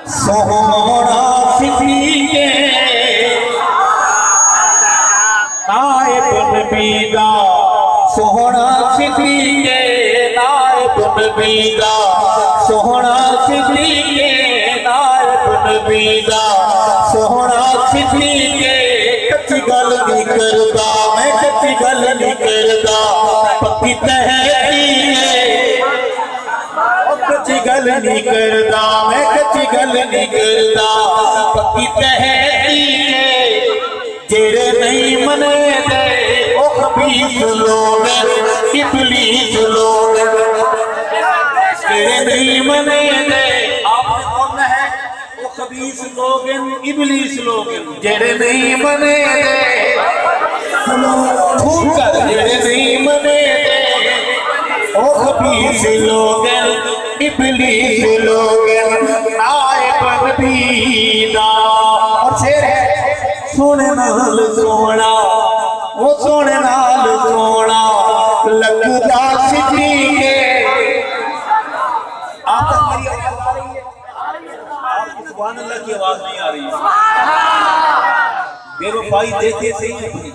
سونا صدیق نائب نبی دا سونا صدیق نائب نبی دا سونا صدیق نائب نبی دا سونا صدیق کچی گل نہیں کردا میں کچی گل نہیں کردا پکی تحقیق کچی گل نہیں کردا میں کچی گل نہیں کردا پکی تحقیق جڑے نہیں منے دے او خبیث لوگ ابلیس لوگ جڑے نہیں منے دے آپ نے بولنا ہے او خبیث لوگ ابلیس لوگ جڑے نہیں منے دے ٹھوک کر جڑے نہیں منے دے او خبیث لوگ ابلیس لوگ نائب نبی دا اور شیر ہے سونے نال سونا وہ سونے نال سونا لگدا صدیق آپ تک میری آواز آ رہی ہے آپ کی سبحان اللہ کی آواز نہیں آ رہی ہے بے وفائی دیکھے صحیح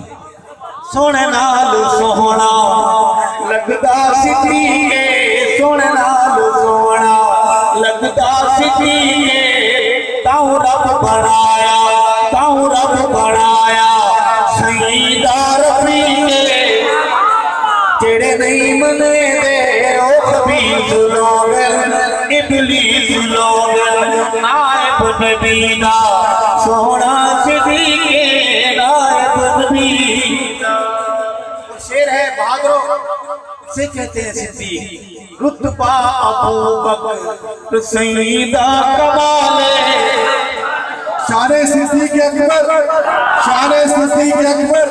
سونے نال سونا لگدا صدیق سونے نال سونا لگدا صدیق تاؤں رب بنایا تاؤں رب بنایا سیدہ رفیق جڑے نہیں منے دے او خبیث لوگ ابلیس لوگ نائب نبی دا سونا صدیق نائب نبی دا شیر ہے بہادروں سے کہتے ہیں صدیق رتبہ ابو بکر سیدہ کمال شان صدیق اکبر شان صدیق اکبر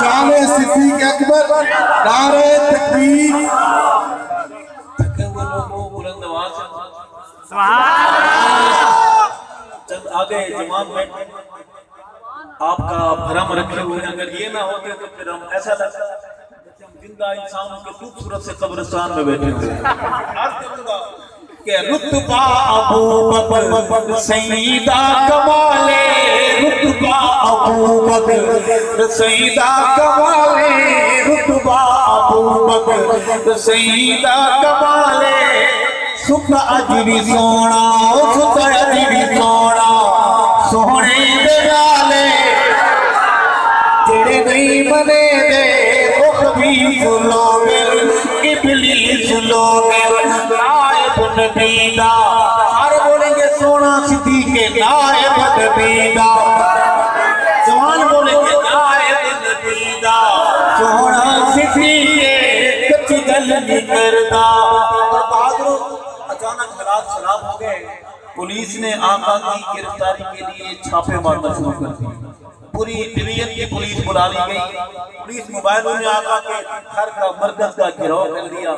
شان صدیق اکبر نعرہ تکبیر تھکے ہوئے لوگوں بلند آواز چند آگے جماعت میں آپ کا بھرم رکھے ہوئے اگر یہ نہ ہوتے تو پھر ہم ایسا لگتا جیسے ہم زندہ انسانوں کے خوبصورت سے قبرستان میں بیٹھے ہوئے عرض کروں گا کہ رتبہ ابو بکر سیدہ کمال رتبہ ابو بکر سیدہ کمال رتبہ ابو بکر سیدہ کمال سکھ اجری سونا سکھ اجری سونا سونے دے نالے جڑے نہیں منے دے او خبیث لوگ ابلیس لوگ نائب نبی دا سارے بولیں گے سونا صدیق نائب نبی دا جوان بولیں گے نائب نبی دا سونا صدیق کچی گل نہیں کردا اور بہادروں اچانک حالات خراب ہو گئے پولیس نے آقا کی گرفتاری کے لیے چھاپے مارنا شروع کر دی پوری ڈویژن کی پولیس بلا لی گئی پولیس موبائلوں نے آقا کے گھر کا مرکز کا گھیراؤ کر لیا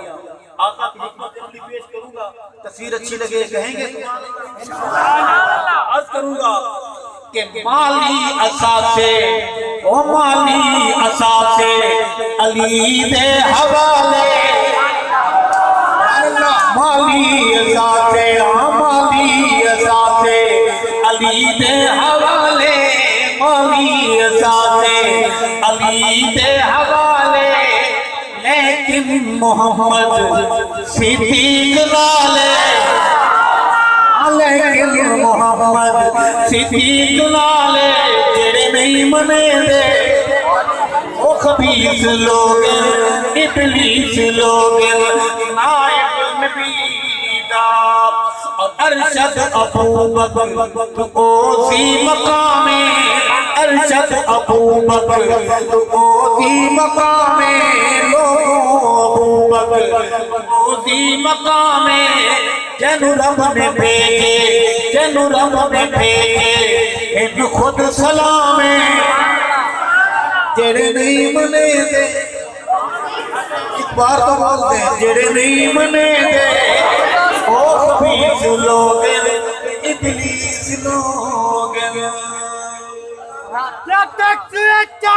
آقا کی حکمت عملی پیش کروں گا تصویر اچھی لگے کہیں گے عرض کروں گا کہ مالی اثاثے او مالی اثاثے علی دے حوالے مالی اثاثے مالی اثاثے علی دے حوالے مالی اثاثے علی دے حوالے لیکن محمد صدیق نالے لیکن محمد صدیق نالے جڑے نہیں منے دے او خبیث لوگ ابلیس لوگ نائب نبی دا ارشد ابو بکر اوسی مقام ارشد ابو بکر اوسی مقام ابو بکر اوسی مقام جنو رب نے بھیجے جنو رب نے بھیجے ان خود سلام جڑے نہیں منے دے ایک بار تو بولتے ہیں جڑے نہیں منے دے او خبیث لوگ ابلیس لوگ